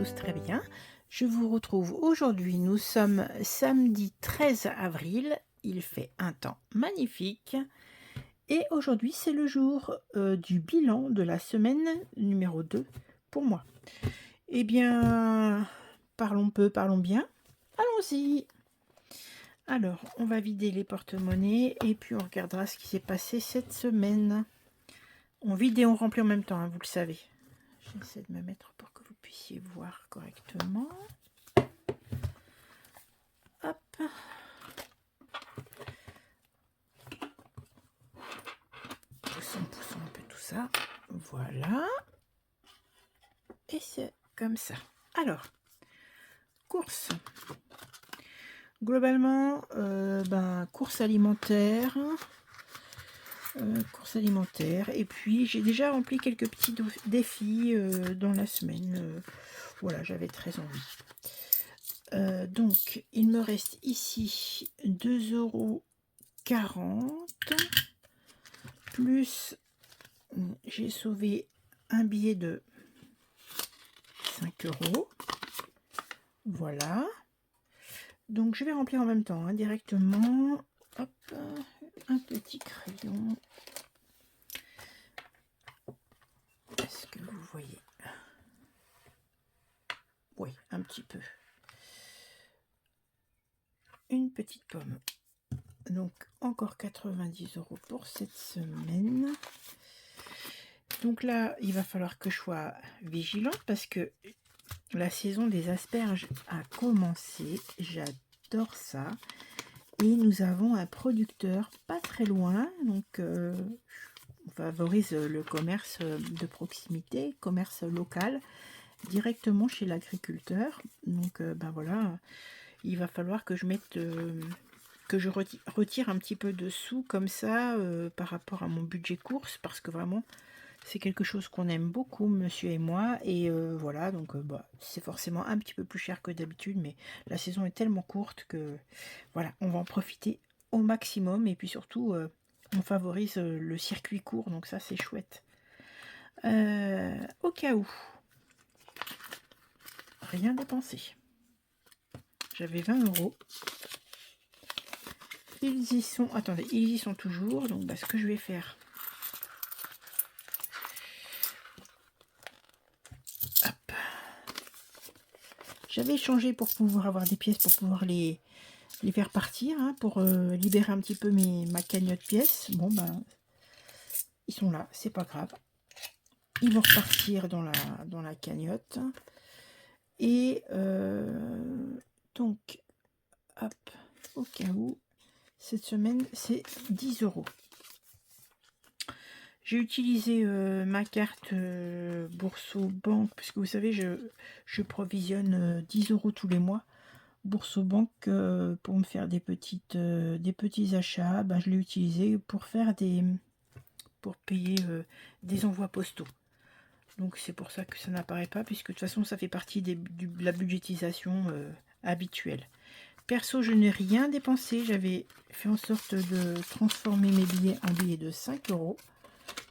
tous très bien. Je vous retrouve aujourd'hui. Nous sommes samedi 13 avril. Il fait un temps magnifique. Et aujourd'hui, c'est le jour du bilan de la semaine numéro 2 pour moi. Eh bien, parlons peu, parlons bien. Allons-y. Alors, on va vider les porte-monnaies et puis on regardera ce qui s'est passé cette semaine. On vide et on remplit en même temps, hein, vous le savez. J'essaie de me mettre pour que vous puissiez voir correctement. Hop. Poussons un peu tout ça. Voilà. Et c'est comme ça. Alors, courses. Globalement, courses alimentaires. Courses alimentaires. Et puis, j'ai déjà rempli quelques petits défis dans la semaine. Voilà, j'avais très envie. Donc, il me reste ici 2,40 € plus j'ai sauvé un billet de 5 €. Voilà. Donc, je vais remplir en même temps, hein, directement. Hop, un petit crayon. Est-ce que vous voyez? Oui, un petit peu. Une petite pomme. Donc, encore 90 € pour cette semaine. Donc là, il va falloir que je sois vigilante parce que la saison des asperges a commencé. J'adore ça. Et nous avons un producteur pas très loin. Donc, on favorise le commerce de proximité, commerce local, directement chez l'agriculteur. Donc, voilà, il va falloir que je mette... que je retire un petit peu de sous comme ça par rapport à mon budget course parce que vraiment c'est quelque chose qu'on aime beaucoup monsieur et moi et voilà donc c'est forcément un petit peu plus cher que d'habitude mais la saison est tellement courte que voilà on va en profiter au maximum et puis surtout on favorise le circuit court donc ça c'est chouette. Au cas où rien dépensé, j'avais 20 €. Ils y sont, attendez, ils y sont toujours, donc ce que je vais faire. Hop. J'avais échangé pour pouvoir avoir des pièces, pour pouvoir les faire partir, hein, pour libérer un petit peu ma cagnotte pièces. Bon, ils sont là, c'est pas grave. Ils vont repartir dans la cagnotte. Et donc, hop, au cas où, cette semaine, c'est 10 €. J'ai utilisé ma carte Bourso Banque, puisque vous savez, je provisionne 10 € tous les mois. Bourso Banque pour me faire des petits achats. Je l'ai utilisé pour faire pour payer des envois postaux. Donc c'est pour ça que ça n'apparaît pas, puisque de toute façon ça fait partie de la budgétisation habituelle. Perso, je n'ai rien dépensé. J'avais fait en sorte de transformer mes billets en billets de 5 €.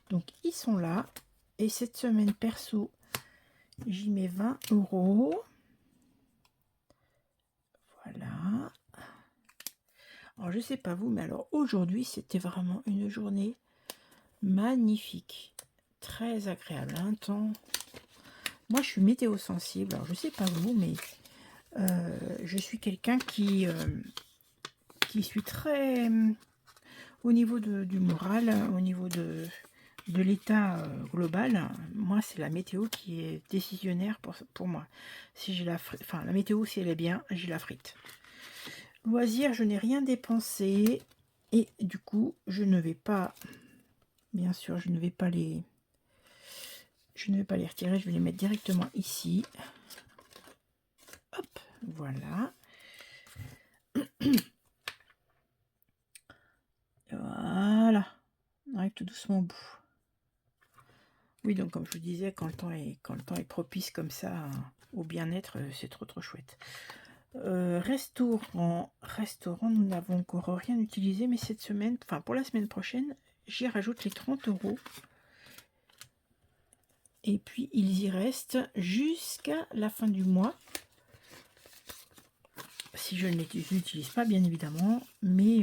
Donc ils sont là. Et cette semaine perso, j'y mets 20 €. Voilà. Alors je sais pas vous, mais alors aujourd'hui c'était vraiment une journée magnifique. Très agréable. Un temps. Moi je suis météo sensible. Alors je sais pas vous, mais je suis quelqu'un qui suis très au niveau du moral, au niveau de l'état global. Moi c'est la météo qui est décisionnaire pour moi. Si j'ai la météo, si elle est bien, j'ai la frite. Loisirs, je n'ai rien dépensé et du coup je ne vais pas, bien sûr je ne vais pas les retirer, je vais les mettre directement ici. Hop, voilà. Voilà, on arrive tout doucement au bout. Oui, donc comme je vous disais, quand le temps est propice comme ça au bien-être, c'est trop chouette. Restaurant, nous n'avons encore rien utilisé, mais cette semaine, pour la semaine prochaine, j'y rajoute les 30 €. Et puis, ils y restent jusqu'à la fin du mois. Si je ne les utilise pas, bien évidemment. Mais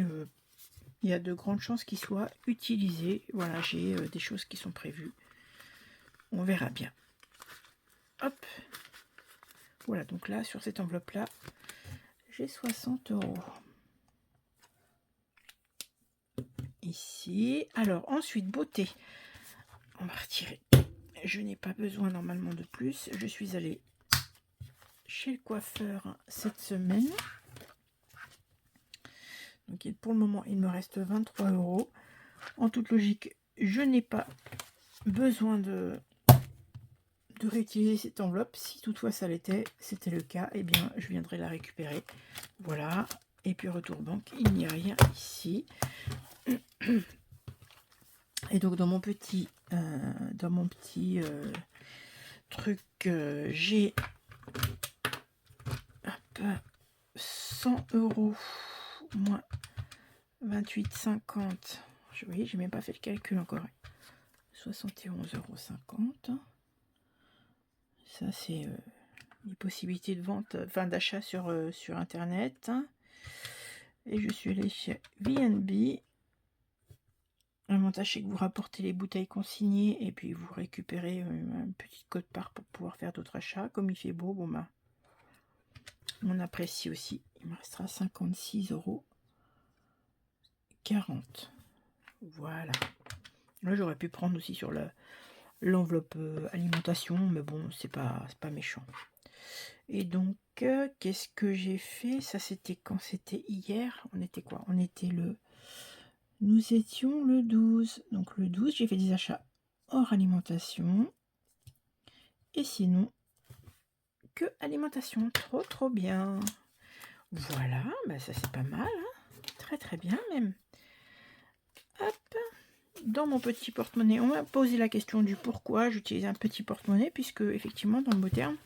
il y a de grandes chances qu'ils soient utilisés. Voilà, j'ai des choses qui sont prévues. On verra bien. Hop. Voilà, donc là, sur cette enveloppe-là, j'ai 60 €. Ici. Alors, ensuite, beauté. On va retirer. Je n'ai pas besoin normalement de plus. Je suis allée chez le coiffeur cette semaine. Donc, pour le moment, il me reste 23 €. En toute logique, je n'ai pas besoin de réutiliser cette enveloppe. Si toutefois ça l'était, c'était le cas, et bien je viendrai la récupérer. Voilà. Et puis retour banque, il n'y a rien ici. Et donc dans mon petit truc, j'ai 100 € moins 28,50. Vous voyez, j'ai même pas fait le calcul encore. 71,50 €. Ça, c'est les possibilités de vente, enfin d'achat sur internet. Et je suis allée chez B&B. L'avantage, c'est que vous rapportez les bouteilles consignées et puis vous récupérez un petit code part pour pouvoir faire d'autres achats. Comme il fait beau, bon bah, on apprécie aussi. Il me restera 56,40 €. Voilà. Là, j'aurais pu prendre aussi sur l'enveloppe alimentation, mais bon, c'est pas méchant. Et donc, qu'est-ce que j'ai fait? Ça, c'était quand? C'était hier. On était quoi? On était Nous étions le 12. Donc, le 12, j'ai fait des achats hors alimentation. Et sinon, que alimentation. Trop bien. Voilà, bah ça, c'est pas mal. Hein, très, très bien, même. Hop. Dans mon petit porte-monnaie, on m'a posé la question du pourquoi j'utilise un petit porte-monnaie, puisque, effectivement, dans le beau terme,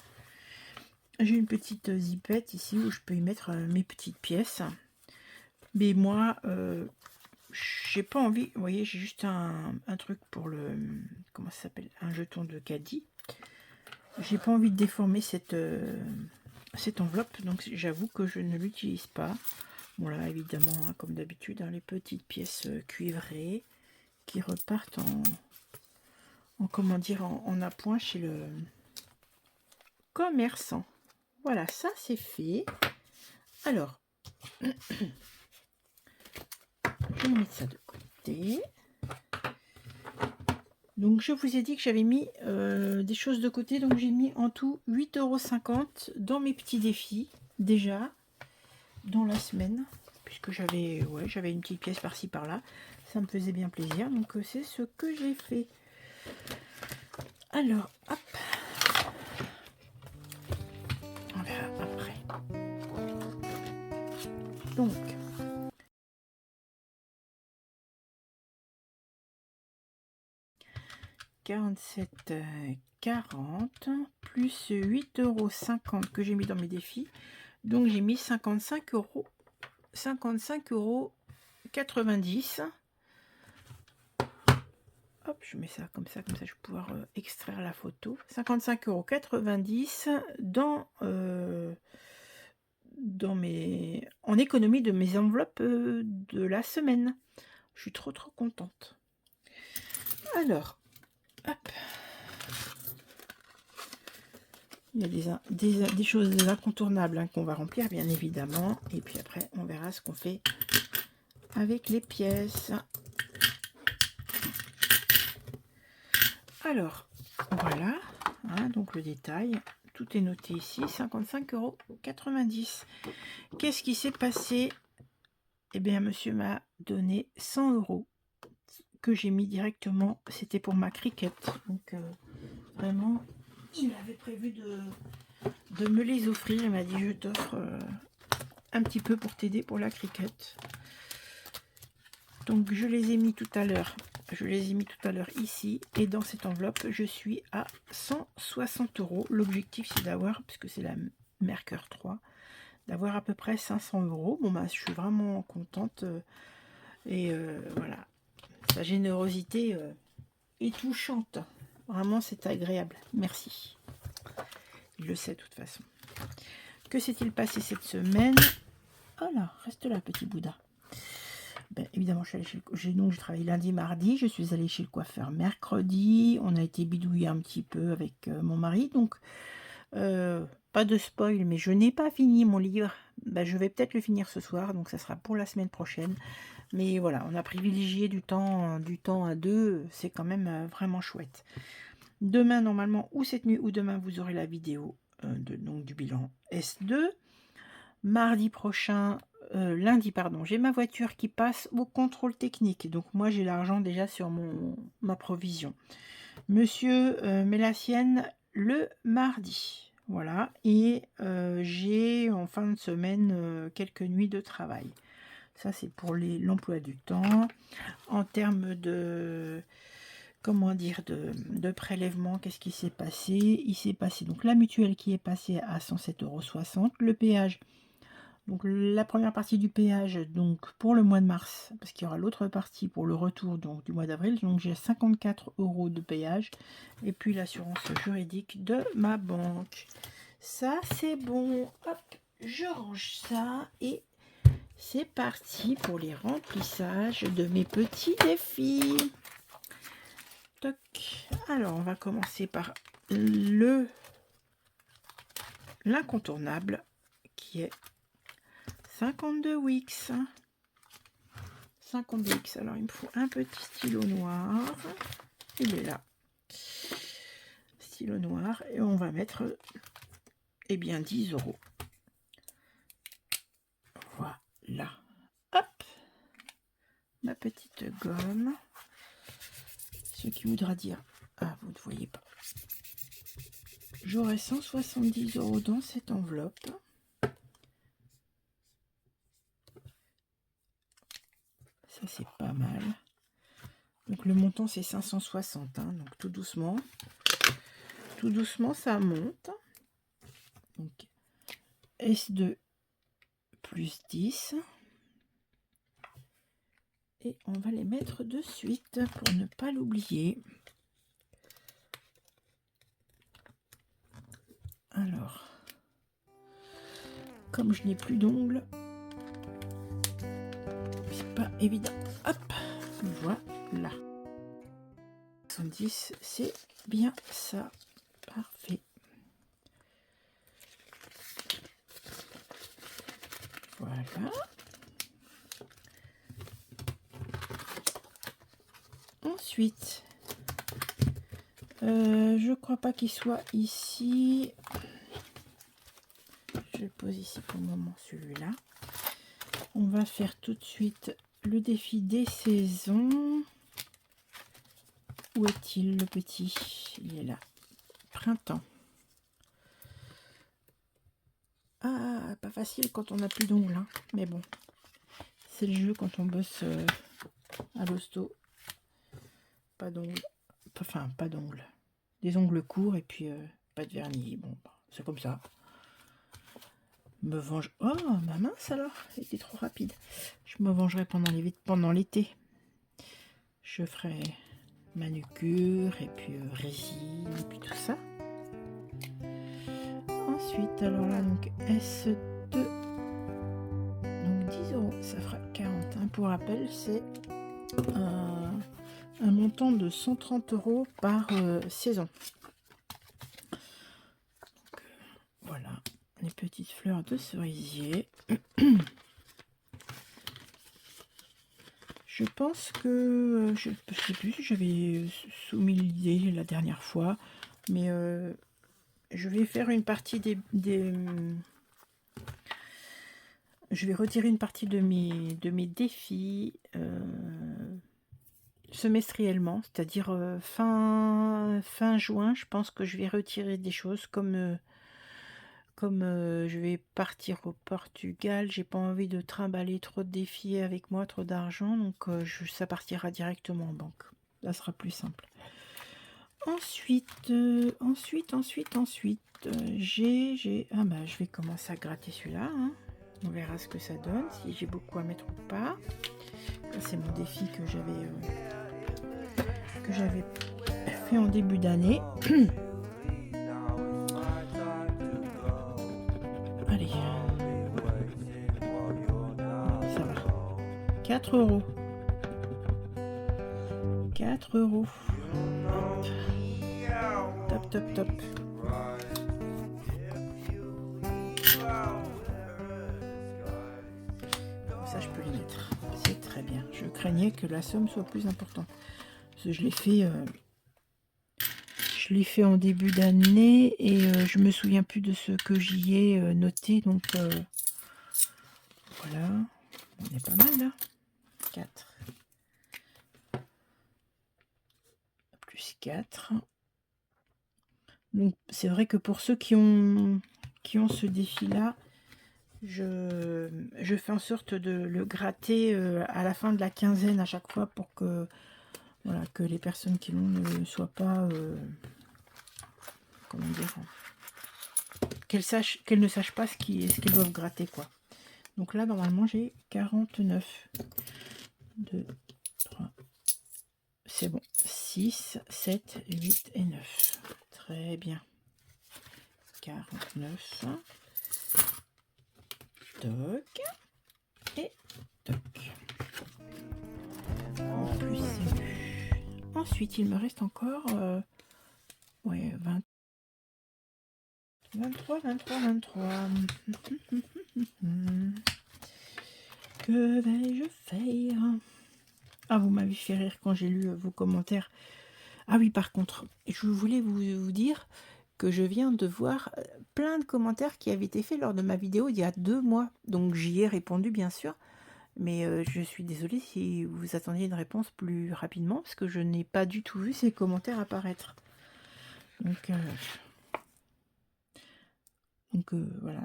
j'ai une petite zipette ici où je peux y mettre mes petites pièces. Mais moi, j'ai pas envie, vous voyez, j'ai juste un truc pour le, comment ça s'appelle, un jeton de caddie. J'ai pas envie de déformer cette enveloppe, donc j'avoue que je ne l'utilise pas. Bon là, évidemment, hein, comme d'habitude, hein, les petites pièces cuivrées qui repartent en comment dire, en appoint chez le commerçant. Voilà, ça c'est fait. Alors, je vais mettre ça de côté. Donc, je vous ai dit que j'avais mis des choses de côté. Donc, j'ai mis en tout 8,50 € dans mes petits défis, déjà, dans la semaine. Puisque j'avais une petite pièce par-ci, par-là. Ça me faisait bien plaisir. Donc, c'est ce que j'ai fait. Alors, hop. On verra après. Donc, « 47,40 plus 8,50 € que j'ai mis dans mes défis. Donc, j'ai mis 55 €. 55,90 €. Hop, je mets ça comme ça je vais pouvoir extraire la photo. 55,90 € en économie de mes enveloppes de la semaine. Je suis trop contente. Alors, hop. Il y a des choses incontournables hein, qu'on va remplir, bien évidemment. Et puis après, on verra ce qu'on fait avec les pièces. Alors, voilà. Hein, donc, le détail. Tout est noté ici. 55,90 €. Qu'est-ce qui s'est passé? Eh bien, monsieur m'a donné 100 € que j'ai mis directement. C'était pour ma cricket. Donc, vraiment, il avait prévu de me les offrir. Il m'a dit, je t'offre un petit peu pour t'aider pour la cricket. Donc, je les ai mis tout à l'heure. Je les ai mis tout à l'heure ici. Et dans cette enveloppe, je suis à 160 €. L'objectif, c'est d'avoir, puisque c'est la Mercure 3, d'avoir à peu près 500 €. Bon, bah, je suis vraiment contente. Et voilà. Sa générosité est touchante. Vraiment, c'est agréable. Merci. Il le sait de toute façon. Que s'est-il passé cette semaine? Oh là, reste là, petit Bouddha. Ben, évidemment, je suis allée chez j'ai travaillé lundi, mardi. Je suis allée chez le coiffeur mercredi. On a été bidouiller un petit peu avec mon mari. Donc, pas de spoil, mais je n'ai pas fini mon livre. Ben, je vais peut-être le finir ce soir. Donc, ça sera pour la semaine prochaine. Mais voilà, on a privilégié du temps à deux. C'est quand même vraiment chouette. Demain, normalement, ou cette nuit, ou demain, vous aurez la vidéo donc, du bilan S2. Mardi prochain, lundi, pardon, j'ai ma voiture qui passe au contrôle technique. Donc, moi, j'ai l'argent déjà sur ma provision. Monsieur met la sienne le mardi. Voilà. Et j'ai en fin de semaine quelques nuits de travail. Ça, c'est pour l'emploi du temps. En termes de... Comment dire, de prélèvement, qu'est-ce qui s'est passé? Il s'est passé donc la mutuelle qui est passée à 107,60 €, le péage, donc la première partie du péage donc pour le mois de mars, parce qu'il y aura l'autre partie pour le retour donc du mois d'avril, donc j'ai 54 € de péage, et puis l'assurance juridique de ma banque. Ça c'est bon, hop, je range ça et c'est parti pour les remplissages de mes petits défis. Toc. Alors, on va commencer par l'incontournable qui est 52 Wix. 52 Wix. Alors, il me faut un petit stylo noir. Il est là. Stylo noir. Et on va mettre, eh bien, 10 €. Voilà. Hop. Ma petite gomme. Ce qui voudra dire, ah, vous ne voyez pas, j'aurai 170 € dans cette enveloppe. Ça, c'est pas mal. Donc, le montant, c'est 560. Hein, donc, tout doucement, ça monte. Donc, S2 plus 10. Et on va les mettre de suite pour ne pas l'oublier. Alors, comme je n'ai plus d'ongles, c'est pas évident. Hop, voilà. 70, c'est bien ça. Parfait. Voilà. Ensuite, je crois pas qu'il soit ici. Je le pose ici pour le moment, celui-là. On va faire tout de suite le défi des saisons. Où est-il, le petit? Il est là. Printemps. Ah, pas facile quand on n'a plus d'ongles, hein. Mais bon, c'est le jeu quand on bosse à l'hosto. Pas d'ongles. Enfin, pas d'ongles. Des ongles courts et puis pas de vernis. Bon, c'est comme ça. Me venge. Oh, ma mince alors, c'était trop rapide. Je me vengerai pendant l'été. Je ferai manucure et puis résine et puis tout ça. Ensuite, alors là, donc S2. Donc 10 €, ça fera 40. Hein. Pour rappel, c'est un montant de 130 € par saison. Donc, voilà, les petites fleurs de cerisier. Je pense que, je ne sais plus si j'avais soumis l'idée la dernière fois, mais je vais faire une partie je vais retirer une partie de mes défis semestriellement, c'est-à-dire fin juin. Je pense que je vais retirer des choses comme je vais partir au Portugal, j'ai pas envie de trimballer trop de défis avec moi, trop d'argent, donc ça partira directement en banque. Ça sera plus simple. Ensuite, ah bah je vais commencer à gratter celui-là. Hein. On verra ce que ça donne, si j'ai beaucoup à mettre ou pas. C'est mon défi que j'avais fait fait en début d'année. Allez. Ça va. 4 euros. 4 euros. Top, top, top. Ça, je peux les mettre. C'est très bien. Je craignais que la somme soit plus importante. Parce que je l'ai fait en début d'année et je me souviens plus de ce que j'y ai noté. Donc, voilà. On est pas mal là. 4. Plus 4. Donc, c'est vrai que pour ceux qui ont ce défi-là, je fais en sorte de le gratter à la fin de la quinzaine à chaque fois pour que, voilà, que les personnes qui l'ont ne soient pas, comment dire, qu'elles ne sachent pas ce qu'elles doivent gratter, quoi. Donc là, normalement, j'ai 49. 2, 3, c'est bon. 6, 7, 8 et 9. Très bien. 49. Toc. Et toc. En plus, c'est vu. Ensuite, il me reste encore ouais, 23. Que vais-je faire? Ah, vous m'avez fait rire quand j'ai lu vos commentaires. Ah oui, par contre, je voulais vous dire que je viens de voir plein de commentaires qui avaient été faits lors de ma vidéo il y a 2 mois. Donc j'y ai répondu, bien sûr. Mais je suis désolée si vous attendiez une réponse plus rapidement, parce que je n'ai pas du tout vu ces commentaires apparaître. Donc voilà,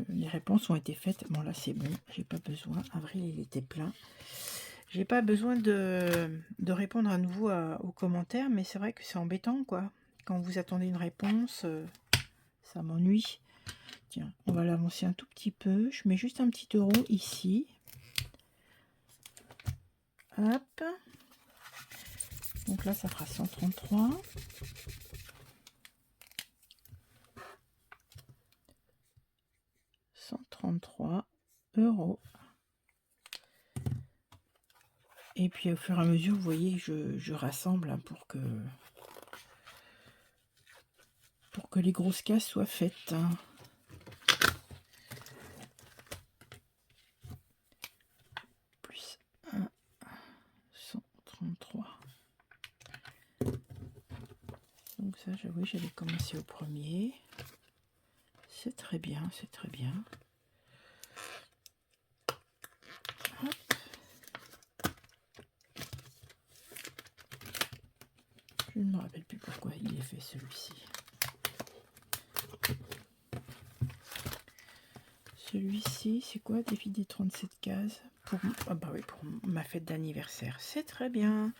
les réponses ont été faites. Bon, là c'est bon, j'ai pas besoin. Avril, il était plein. J'ai pas besoin de répondre à nouveau aux commentaires, mais c'est vrai que c'est embêtant, quoi. Quand vous attendez une réponse, ça m'ennuie. Tiens, on va l'avancer un tout petit peu. Je mets juste un petit euro ici. Hop. Donc là, ça fera 133. €. Et puis au fur et à mesure, vous voyez, je rassemble hein, pour que les grosses cases soient faites. Hein. Plus 1, 133. Donc ça, oui, j'avais commencé au premier. C'est très bien, c'est très bien. Hop. Je ne me rappelle plus pourquoi il est fait celui-ci. Celui-ci, c'est quoi? Défi des 37 cases pour, ah bah oui, pour ma fête d'anniversaire. C'est très bien.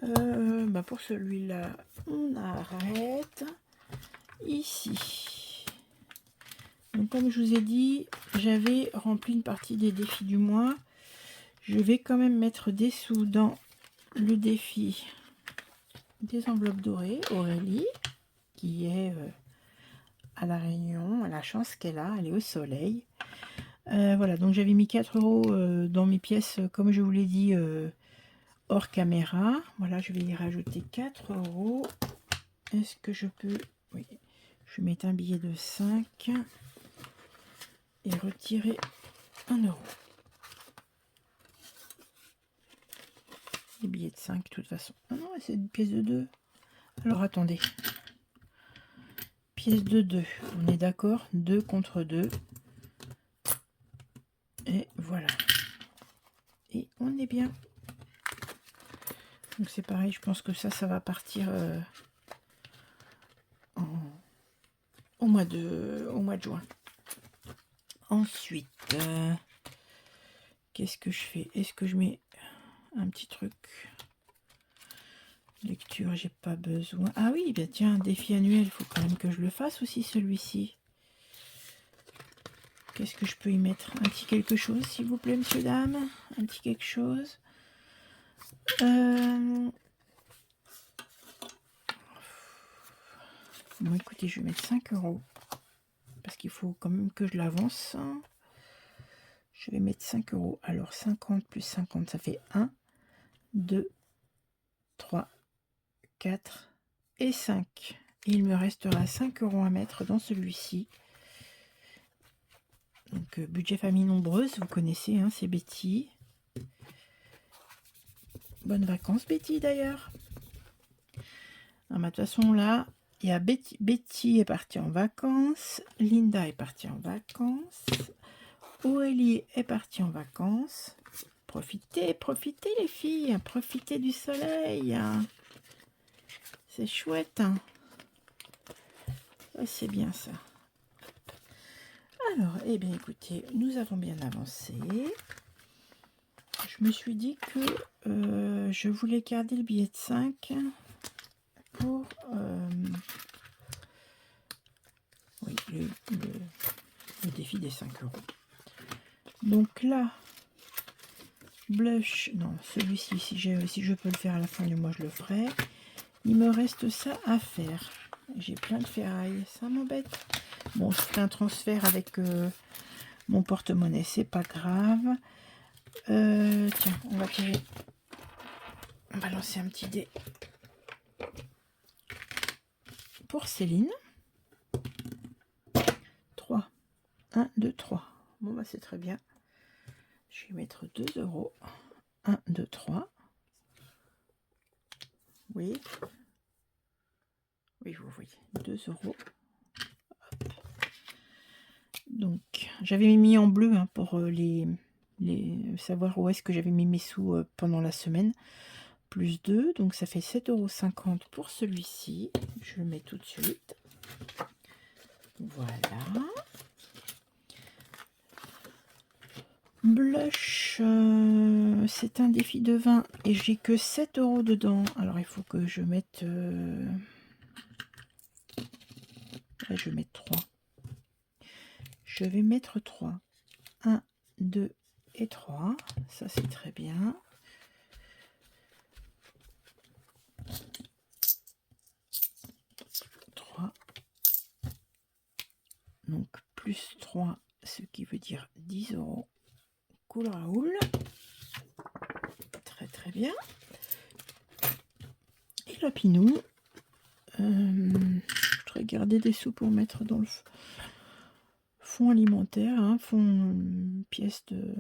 Bah pour celui-là, on arrête ici. Donc comme je vous ai dit, j'avais rempli une partie des défis du mois. Je vais quand même mettre des sous dans le défi des enveloppes dorées. Aurélie, qui est à La Réunion, la chance qu'elle a, elle est au soleil. Voilà, donc j'avais mis 4 € dans mes pièces, comme je vous l'ai dit, hors caméra. Voilà, je vais y rajouter 4 €. Est-ce que je peux... Oui, je vais mettre un billet de 5 et retirer 1 €. Les billets de 5, de toute façon. Ah non, c'est une pièce de 2. Alors, attendez. Pièce de 2. On est d'accord? 2 contre 2. Et voilà. Et on est bien. Donc, c'est pareil. Je pense que ça va partir au mois de juin. Ensuite, qu'est-ce que je fais? Est-ce que je mets un petit truc? Lecture, j'ai pas besoin. Ah oui, bien tiens, défi annuel, il faut quand même que je le fasse aussi, celui-ci. Qu'est-ce que je peux y mettre? Un petit quelque chose, s'il vous plaît, monsieur, dame. Un petit quelque chose. Bon, écoutez, je vais mettre 5 €. Parce qu'il faut quand même que je l'avance. Je vais mettre 5 €. Alors 50 plus 50, ça fait 1, 2, 3, 4 et 5. Et il me restera 5 € à mettre dans celui-ci. Donc budget famille nombreuse, vous connaissez, hein, c'est Betty. Bonnes vacances Betty d'ailleurs. De toute façon là, il y a Betty. Betty est partie en vacances. Linda est partie en vacances. Aurélie est partie en vacances. Profitez, profitez les filles, profitez du soleil. C'est chouette. Hein. C'est bien ça. Alors, eh bien écoutez, nous avons bien avancé. Je me suis dit que je voulais garder le billet de 5 pour oui, le défi des 5 €. Donc là, blush, non, celui-ci, si je peux le faire à la fin du mois, je le ferai. Il me reste ça à faire. J'ai plein de ferrailles, ça m'embête. Bon, je ferai un transfert avec mon porte-monnaie, c'est pas grave. Tiens, on va lancer un petit dé pour Céline. 3. 1, 2, 3. Bon, bah c'est très bien. Je vais mettre 2 €. 1, 2, 3. Oui. Oui, vous voyez. 2 €. Hop. Donc, j'avais mis en bleu hein, pour savoir où est-ce que j'avais mis mes sous pendant la semaine. Plus 2, donc ça fait 7,50 € pour celui-ci. Je le mets tout de suite. Voilà. Blush, c'est un défi de 20 et j'ai que 7 € dedans. Alors il faut que je mette... Là, je vais mettre 3. Je vais mettre 3. 1, 2 et 3. Ça c'est très bien. Donc plus 3, ce qui veut dire 10 €. Cool Raoul. Très très bien. Et la Pinou. Je voudrais garder des sous pour mettre dans le fonds alimentaire. Hein, fonds pièce de...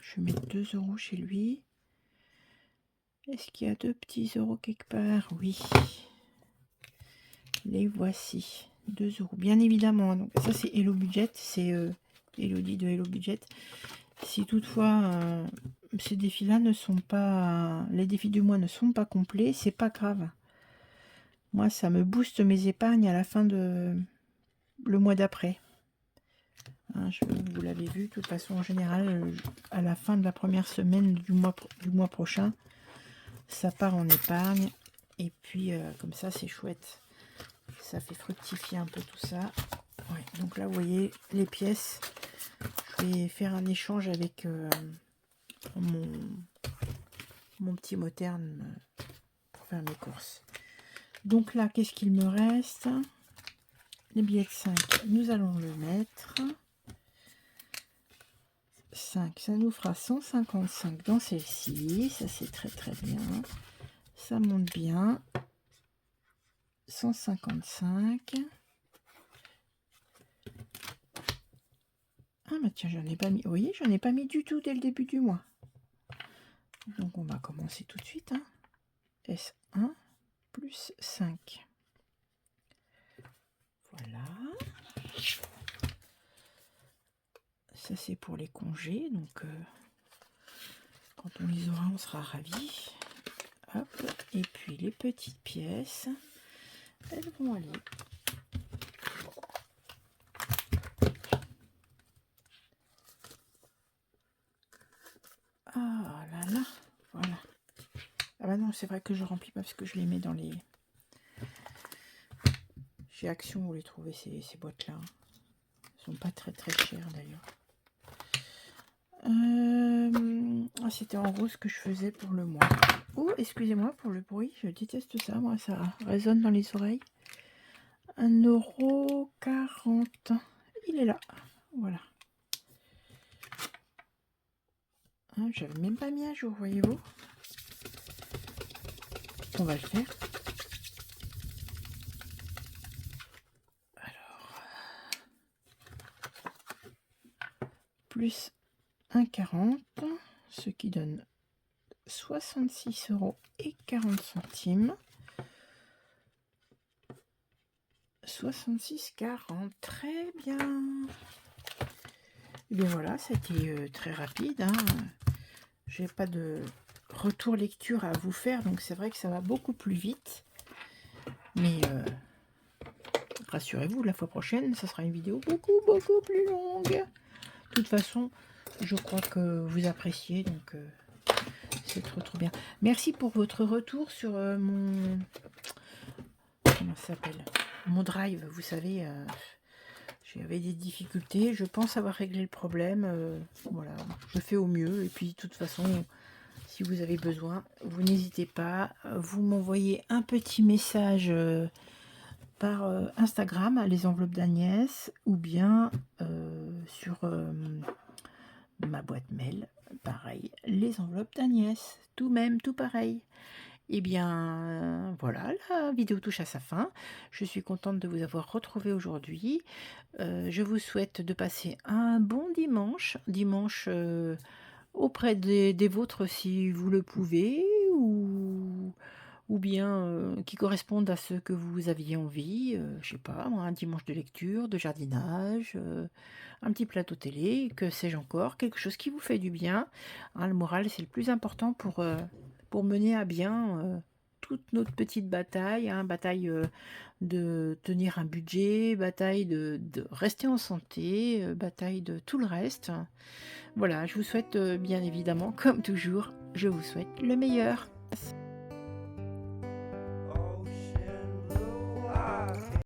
Je vais mettre 2 € chez lui. Est-ce qu'il y a 2 petits euros quelque part? Oui. Les voici. 2 €. Bien évidemment. Donc, ça c'est Hello Budget. C'est Elodie de Hello Budget. Si toutefois ces défis-là ne sont pas... Les défis du mois ne sont pas complets, c'est pas grave. Moi, ça me booste mes épargnes à la fin de... le mois d'après. Hein, vous l'avez vu, de toute façon, en général, à la fin de la première semaine du mois prochain, ça part en épargne. Et puis, comme ça, c'est chouette. Ça fait fructifier un peu tout ça. Ouais, donc là, vous voyez, les pièces. Je vais faire un échange avec mon petit moderne pour faire mes courses. Donc là, qu'est-ce qu'il me reste? Les billets de 5, nous allons le mettre. 5, ça nous fera 155 dans celle-ci. Ça, c'est très très bien. Ça monte bien. 155. Ah, bah tiens, j'en ai pas mis. Vous voyez, j'en ai pas mis du tout dès le début du mois. Donc, on va commencer tout de suite. Hein. S1 plus 5. Voilà. Ça, c'est pour les congés. Donc, quand on les aura, on sera ravis. Hop. Et puis, les petites pièces, elles vont aller. Ah là là. Voilà. Ah bah non, c'est vrai que je remplis pas parce que je les mets dans les... Chez Action, vous les trouvez ces boîtes-là. Elles sont pas très très chères d'ailleurs. Ah, c'était en gros ce que je faisais pour le mois. Oh, excusez-moi pour le bruit, je déteste ça, moi, ça résonne dans les oreilles. 1,40 €. Il est là, voilà. Hein, j'avais même pas mis à jour, voyez-vous. On va le faire. Alors, plus 1,40 €, ce qui donne 66,40 €. 66,40 €, très bien. Et bien voilà, c'était très rapide, hein. J'ai pas de retour lecture à vous faire, donc c'est vrai que ça va beaucoup plus vite. Mais rassurez-vous, la fois prochaine, ça sera une vidéo beaucoup plus longue. De toute façon, je crois que vous appréciez, donc c'est trop bien. Merci pour votre retour sur mon... Comment ça s'appelle? Mon drive, vous savez... J'avais des difficultés, je pense avoir réglé le problème, voilà, je fais au mieux, et puis de toute façon, si vous avez besoin, vous n'hésitez pas, vous m'envoyez un petit message par Instagram, les enveloppes d'Agnès, ou bien sur ma boîte mail, pareil, les enveloppes d'Agnès, tout même, tout pareil. Et bien voilà, la vidéo touche à sa fin. Je suis contente de vous avoir retrouvé aujourd'hui. Je vous souhaite de passer un bon dimanche, auprès des vôtres si vous le pouvez, ou bien qui correspondent à ce que vous aviez envie, je sais pas moi, un dimanche de lecture, de jardinage, un petit plateau télé, que sais-je encore, quelque chose qui vous fait du bien, hein. Le moral, c'est le plus important pour mener à bien toute notre petite bataille, hein, bataille de tenir un budget, bataille de rester en santé, bataille de tout le reste. Voilà, je vous souhaite bien évidemment, comme toujours, je vous souhaite le meilleur.